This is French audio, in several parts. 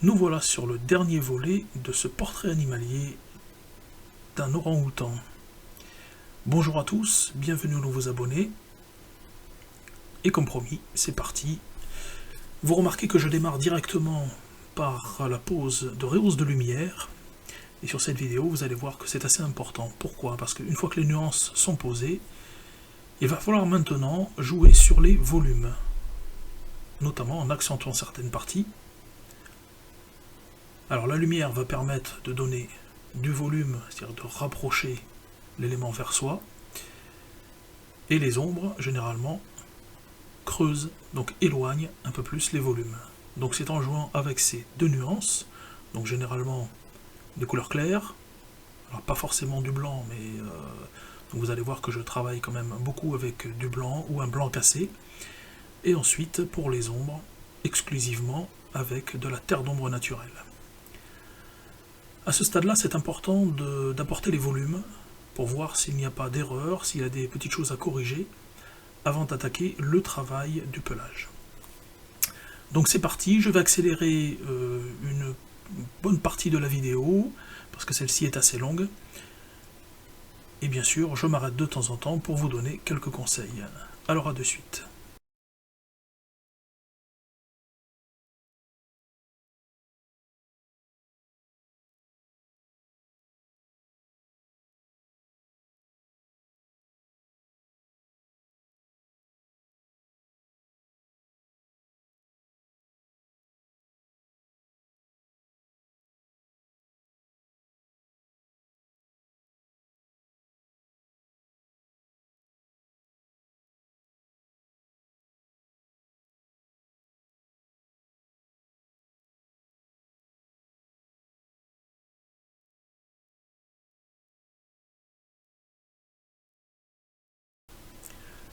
Nous voilà sur le dernier volet de ce portrait animalier d'un orang-outan. Bonjour à tous, bienvenue aux nouveaux abonnés. Et comme promis, c'est parti. Vous remarquez que je démarre directement par la pose de rehausse de lumière. Et sur cette vidéo, vous allez voir que c'est assez important. Pourquoi? Parce qu'une fois que les nuances sont posées, il va falloir maintenant jouer sur les volumes, notamment en accentuant certaines parties. Alors la lumière va permettre de donner du volume, c'est-à-dire de rapprocher l'élément vers soi, et les ombres, généralement, creusent, donc éloignent un peu plus les volumes. Donc c'est en jouant avec ces deux nuances, donc généralement des couleurs claires, alors pas forcément du blanc, mais donc vous allez voir que je travaille quand même beaucoup avec du blanc ou un blanc cassé, et ensuite pour les ombres, exclusivement avec de la terre d'ombre naturelle. À ce stade-là, c'est important d'apporter les volumes pour voir s'il n'y a pas d'erreur, s'il y a des petites choses à corriger, avant d'attaquer le travail du pelage. Donc c'est parti, je vais accélérer une bonne partie de la vidéo, parce que celle-ci est assez longue. Et bien sûr, je m'arrête de temps en temps pour vous donner quelques conseils. Alors à de suite.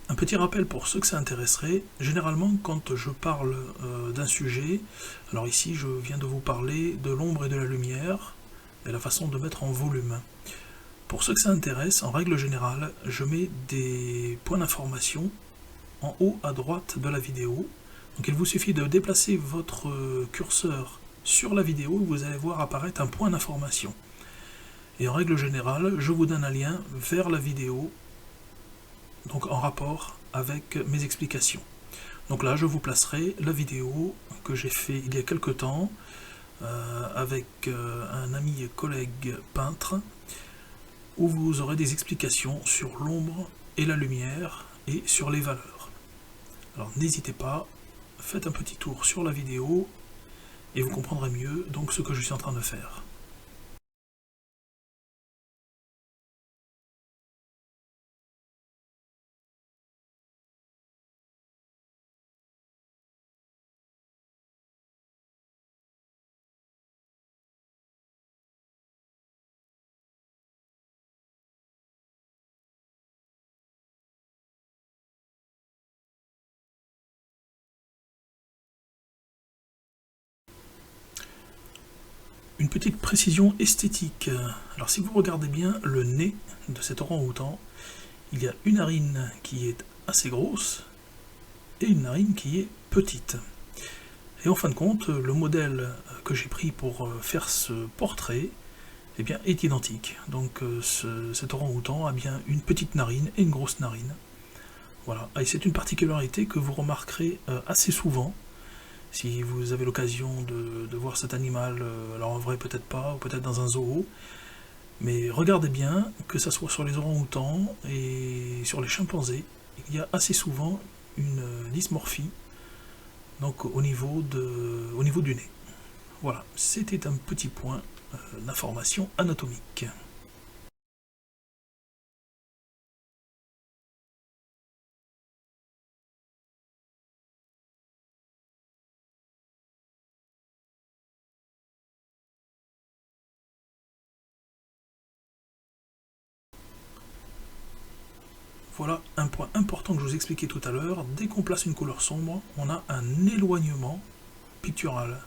Un petit rappel pour ceux que ça intéresserait, généralement quand je parle d'un sujet, alors ici je viens de vous parler de l'ombre et de la lumière, et la façon de mettre en volume. Pour ceux que ça intéresse, en règle générale, je mets des points d'information en haut à droite de la vidéo. Donc il vous suffit de déplacer votre curseur sur la vidéo et vous allez voir apparaître un point d'information. Et en règle générale, je vous donne un lien vers la vidéo, donc en rapport avec mes explications. Donc là, je vous placerai la vidéo que j'ai fait il y a quelque temps avec un ami et collègue peintre, où vous aurez des explications sur l'ombre et la lumière et sur les valeurs. Alors n'hésitez pas, faites un petit tour sur la vidéo et vous comprendrez mieux donc ce que je suis en train de faire. Une petite précision esthétique. Alors si vous regardez bien le nez de cet orang-outan, il y a une narine qui est assez grosse et une narine qui est petite. Et en fin de compte, le modèle que j'ai pris pour faire ce portrait eh bien, est identique. Donc cet orang-outan a bien une petite narine et une grosse narine. Voilà. Et c'est une particularité que vous remarquerez assez souvent. Si vous avez l'occasion de voir cet animal, alors en vrai peut-être pas, ou peut-être dans un zoo, mais regardez bien, que ce soit sur les orang-outans et sur les chimpanzés, il y a assez souvent une dysmorphie, donc au niveau du nez. Voilà, c'était un petit point d'information anatomique. Voilà un point important que je vous expliquais tout à l'heure. Dès qu'on place une couleur sombre, on a un éloignement pictural.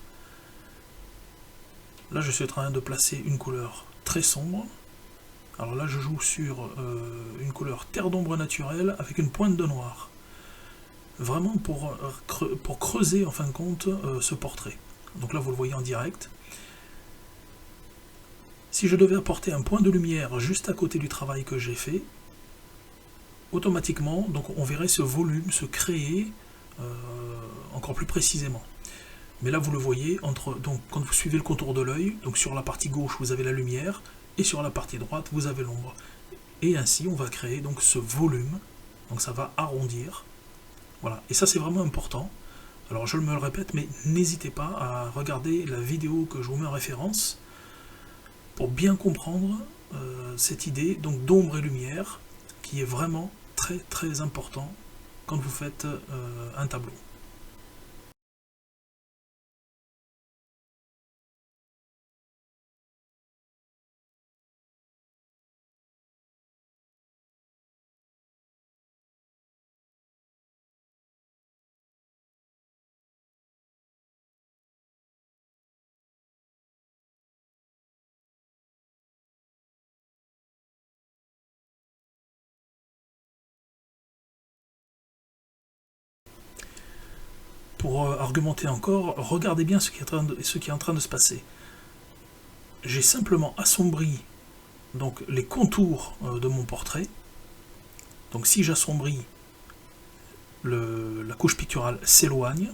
Là, je suis en train de placer une couleur très sombre. Alors là, je joue sur une couleur terre d'ombre naturelle avec une pointe de noir. Vraiment pour creuser, en fin de compte, ce portrait. Donc là, vous le voyez en direct. Si je devais apporter un point de lumière juste à côté du travail que j'ai fait, automatiquement, donc on verrait ce volume se créer encore plus précisément. Mais là, vous le voyez, donc, quand vous suivez le contour de l'œil, donc sur la partie gauche, vous avez la lumière, et sur la partie droite, vous avez l'ombre. Et ainsi, on va créer donc ce volume, donc ça va arrondir. Voilà, et ça c'est vraiment important. Alors je me le répète, mais n'hésitez pas à regarder la vidéo que je vous mets en référence pour bien comprendre cette idée donc d'ombre et lumière qui est vraiment très très important quand vous faites un tableau. Pour argumenter encore, regardez bien ce qui est en train de se passer. J'ai simplement assombri donc, les contours de mon portrait. Donc si j'assombris, la couche picturale s'éloigne,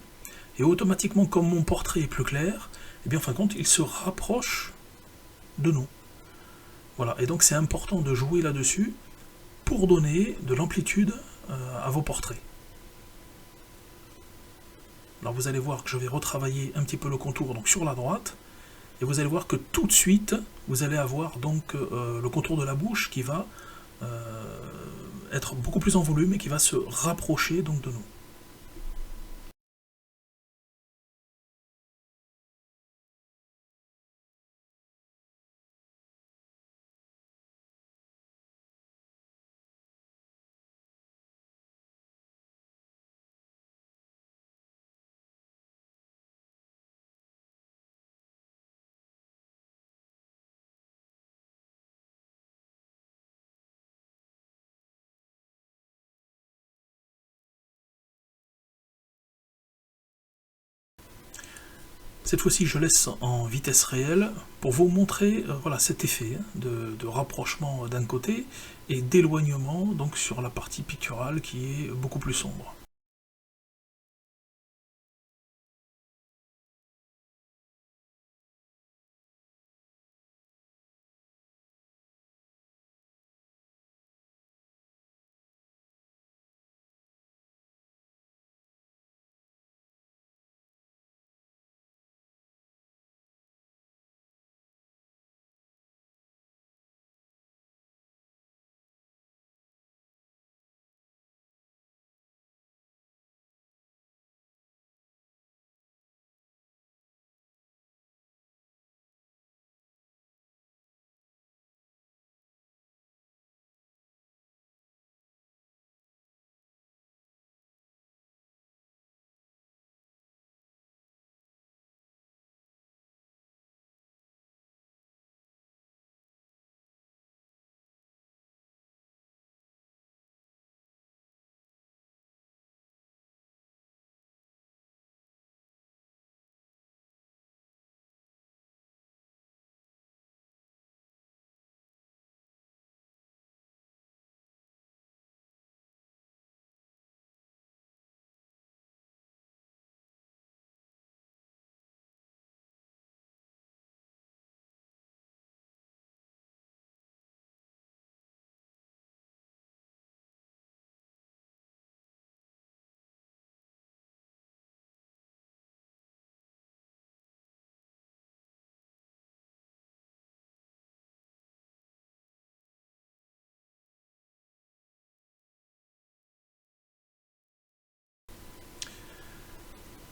et automatiquement, comme mon portrait est plus clair, et bien en fin de compte, il se rapproche de nous. Voilà, et donc c'est important de jouer là-dessus pour donner de l'amplitude à vos portraits. Alors vous allez voir que je vais retravailler un petit peu le contour donc sur la droite, et vous allez voir que tout de suite, vous allez avoir donc le contour de la bouche qui va être beaucoup plus en volume et qui va se rapprocher donc de nous. Cette fois-ci, je laisse en vitesse réelle pour vous montrer voilà, cet effet de rapprochement d'un côté et d'éloignement donc sur la partie picturale qui est beaucoup plus sombre.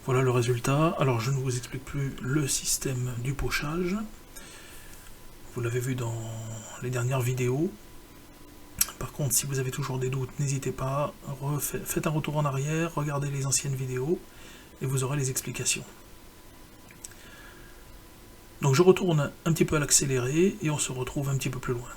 Voilà le résultat. Alors je ne vous explique plus le système du pochage. Vous l'avez vu dans les dernières vidéos. Par contre, si vous avez toujours des doutes, n'hésitez pas, faites un retour en arrière, regardez les anciennes vidéos et vous aurez les explications. Donc je retourne un petit peu à l'accéléré et on se retrouve un petit peu plus loin.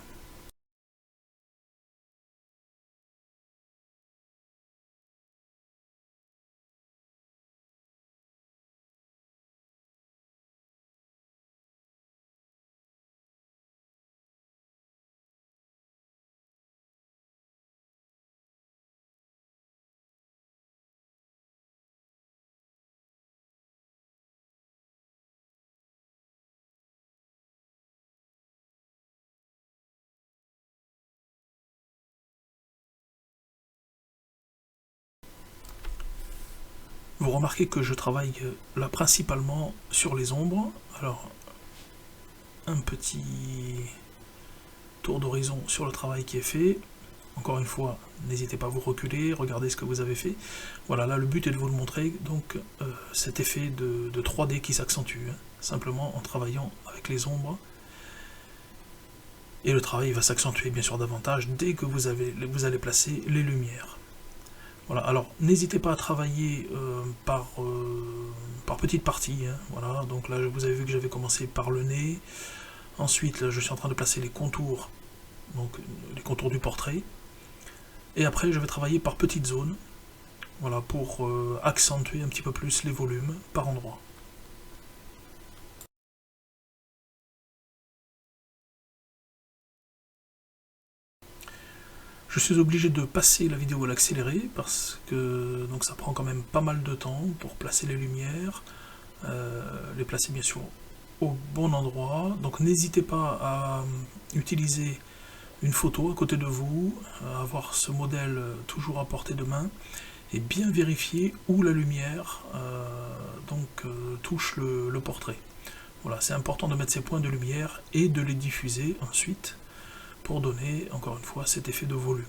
Vous remarquez que je travaille là principalement sur les ombres. Alors, un petit tour d'horizon sur le travail qui est fait. Encore une fois, n'hésitez pas à vous reculer, regardez ce que vous avez fait. Voilà, là le but est de vous le montrer, donc cet effet de 3D qui s'accentue, hein, simplement en travaillant avec les ombres. Et le travail va s'accentuer bien sûr davantage dès que vous allez placer les lumières. Voilà, alors n'hésitez pas à travailler par petites parties, hein, voilà, donc là vous avez vu que j'avais commencé par le nez, ensuite là, je suis en train de placer les contours, donc les contours du portrait, et après je vais travailler par petites zones, voilà, pour accentuer un petit peu plus les volumes par endroit. Je suis obligé de passer la vidéo à l'accéléré parce que donc ça prend quand même pas mal de temps pour placer les lumières, les placer bien sûr au bon endroit. Donc n'hésitez pas à utiliser une photo à côté de vous, à avoir ce modèle toujours à portée de main et bien vérifier où la lumière touche le portrait. Voilà, c'est important de mettre ces points de lumière et de les diffuser ensuite pour donner, encore une fois, cet effet de volume.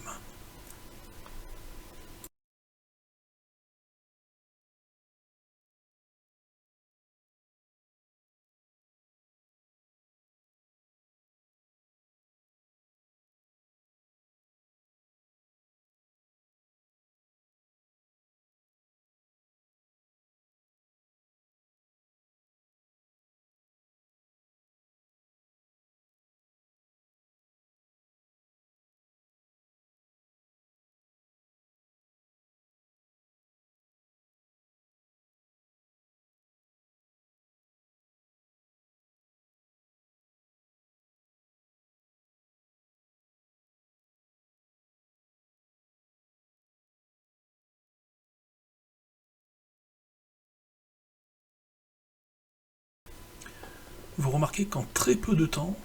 Vous remarquez qu'en très peu de temps,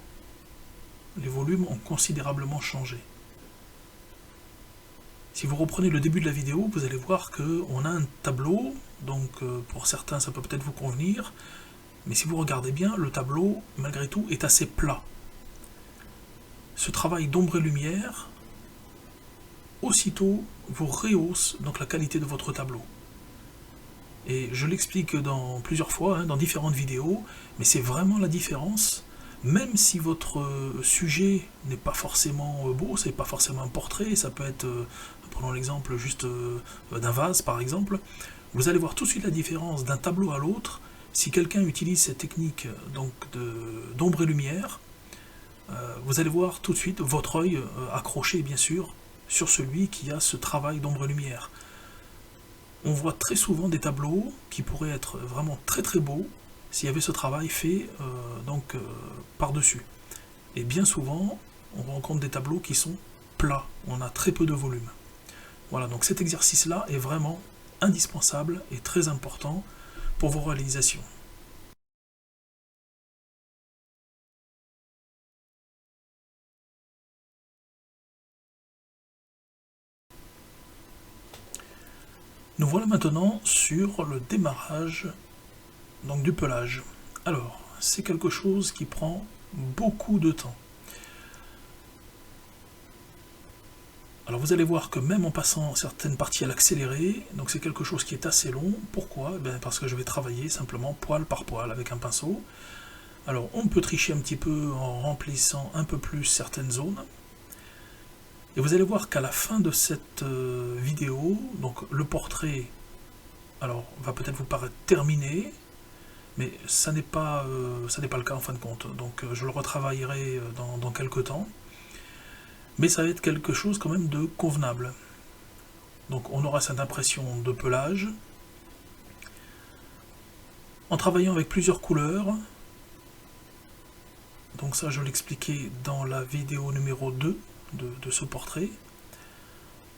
les volumes ont considérablement changé. Si vous reprenez le début de la vidéo, vous allez voir qu'on a un tableau, donc pour certains ça peut peut-être vous convenir, mais si vous regardez bien, le tableau, malgré tout, est assez plat. Ce travail d'ombre et lumière, aussitôt, vous rehausse donc la qualité de votre tableau. Et je l'explique dans plusieurs fois, hein, dans différentes vidéos, mais c'est vraiment la différence. Même si votre sujet n'est pas forcément beau, c'est pas forcément un portrait, ça peut être, prenons l'exemple juste d'un vase par exemple, vous allez voir tout de suite la différence d'un tableau à l'autre. Si quelqu'un utilise cette technique donc d'ombre et lumière, vous allez voir tout de suite votre œil accroché bien sûr sur celui qui a ce travail d'ombre et lumière. On voit très souvent des tableaux qui pourraient être vraiment très très beaux s'il y avait ce travail fait par-dessus. Et bien souvent, on rencontre des tableaux qui sont plats, on a très peu de volume. Voilà, donc cet exercice-là est vraiment indispensable et très important pour vos réalisations. Nous voilà maintenant sur le démarrage donc du pelage. Alors, c'est quelque chose qui prend beaucoup de temps. Alors vous allez voir que même en passant certaines parties à l'accéléré, donc c'est quelque chose qui est assez long. Pourquoi? Parce que je vais travailler simplement poil par poil avec un pinceau. Alors on peut tricher un petit peu en remplissant un peu plus certaines zones. Et vous allez voir qu'à la fin de cette vidéo, donc le portrait va peut-être vous paraître terminé, mais ça n'est pas le cas en fin de compte. Donc je le retravaillerai dans quelques temps. Mais ça va être quelque chose quand même de convenable. Donc on aura cette impression de pelage. En travaillant avec plusieurs couleurs, donc ça je l'expliquais dans la vidéo numéro 2 de ce portrait.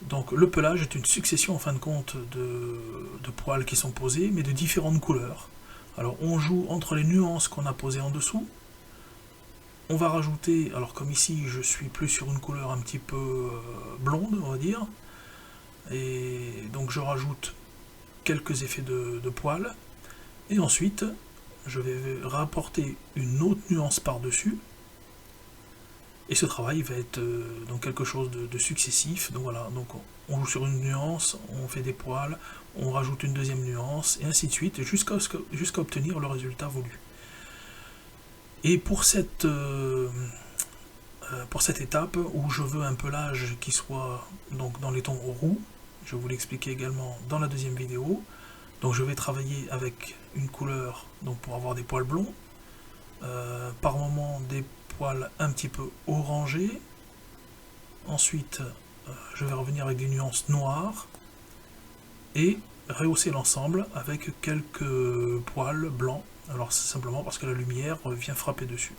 Donc le pelage est une succession en fin de compte de poils qui sont posés, mais de différentes couleurs. Alors on joue entre les nuances qu'on a posées en dessous. On va rajouter, alors comme ici je suis plus sur une couleur un petit peu blonde on va dire, et donc je rajoute quelques effets de poils. Et ensuite, je vais rapporter une autre nuance par-dessus. Et ce travail va être donc quelque chose de successif. Donc voilà, donc on joue sur une nuance, on fait des poils, on rajoute une deuxième nuance, et ainsi de suite, jusqu'à obtenir le résultat voulu. Et pour cette étape où je veux un pelage qui soit donc dans les tons roux, je vais vous l'expliquer également dans la deuxième vidéo. Donc je vais travailler avec une couleur donc pour avoir des poils blonds, par moment des poils un petit peu orangés. Ensuite, je vais revenir avec des nuances noires et rehausser l'ensemble avec quelques poils blancs. Alors c'est simplement parce que la lumière vient frapper dessus.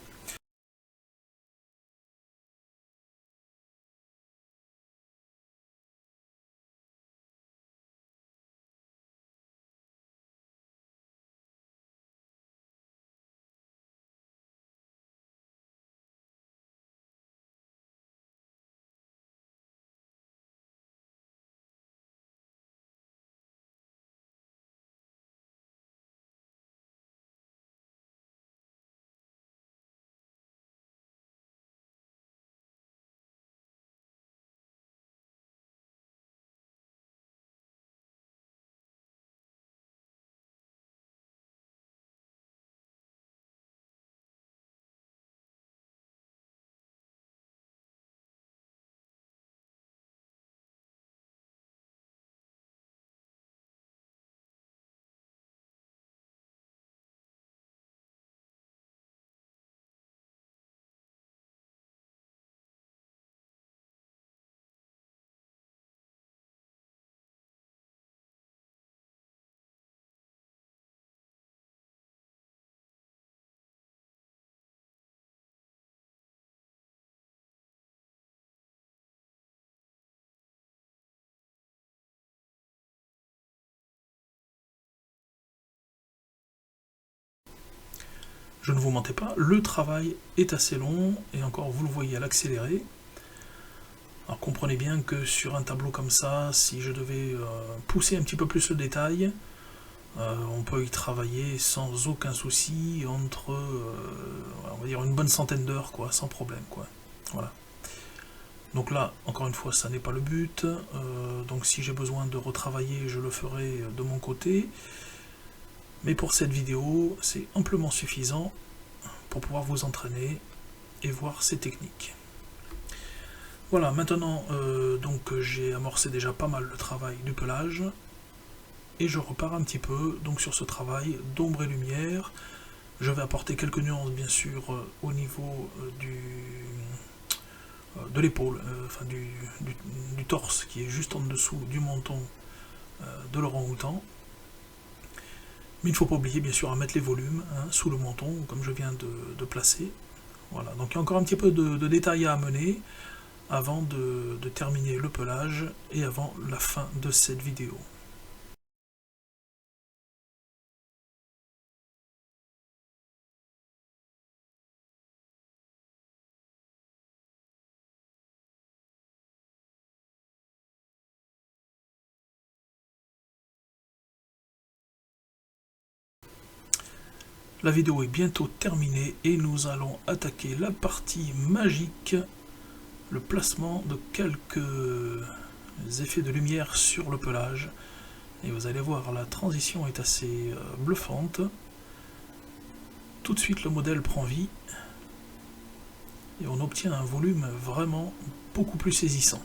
Je ne vous mentais pas, le travail est assez long, et encore vous le voyez à l'accéléré. Alors comprenez bien que sur un tableau comme ça, si je devais pousser un petit peu plus le détail, on peut y travailler sans aucun souci entre, on va dire, une bonne centaine d'heures, quoi, sans problème, quoi. Voilà. Donc là, encore une fois, ça n'est pas le but. Donc si j'ai besoin de retravailler, je le ferai de mon côté. Mais pour cette vidéo, c'est amplement suffisant pour pouvoir vous entraîner et voir ces techniques. Voilà, maintenant, donc j'ai amorcé déjà pas mal le travail du pelage. Et je repars un petit peu donc sur ce travail d'ombre et lumière. Je vais apporter quelques nuances bien sûr au niveau de l'épaule, enfin du torse qui est juste en dessous du menton de l'orang-outan. Mais il ne faut pas oublier bien sûr à mettre les volumes sous le menton comme je viens de placer. Voilà, donc il y a encore un petit peu de détails à amener avant de terminer le pelage et avant la fin de cette vidéo. La vidéo est bientôt terminée et nous allons attaquer la partie magique, le placement de quelques effets de lumière sur le pelage. Et vous allez voir, la transition est assez bluffante. Tout de suite le modèle prend vie et on obtient un volume vraiment beaucoup plus saisissant.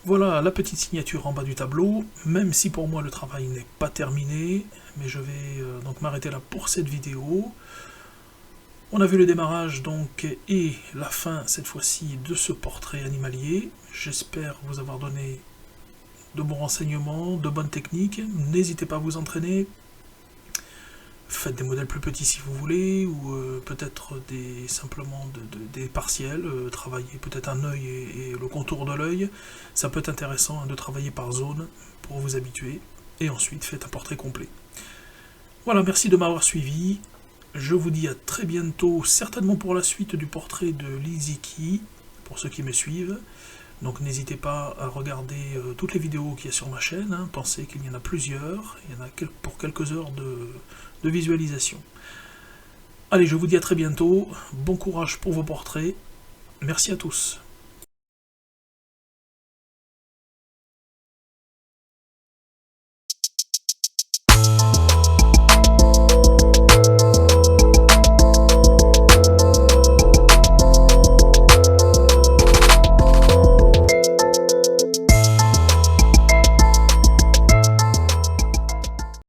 Voilà la petite signature en bas du tableau, même si pour moi le travail n'est pas terminé, mais je vais donc m'arrêter là pour cette vidéo. On a vu le démarrage donc et la fin cette fois-ci de ce portrait animalier. J'espère vous avoir donné de bons renseignements, de bonnes techniques. N'hésitez pas à vous entraîner. Faites des modèles plus petits si vous voulez, ou peut-être simplement des partiels, travailler peut-être un œil et le contour de l'œil. Ça peut être intéressant de travailler par zone pour vous habituer. Et ensuite, faites un portrait complet. Voilà, merci de m'avoir suivi. Je vous dis à très bientôt, certainement pour la suite du portrait de Liziki, pour ceux qui me suivent. Donc n'hésitez pas à regarder toutes les vidéos qu'il y a sur ma chaîne. Pensez qu'il y en a plusieurs, il y en a pour quelques heures de visualisation. Allez, je vous dis à très bientôt, bon courage pour vos portraits, merci à tous.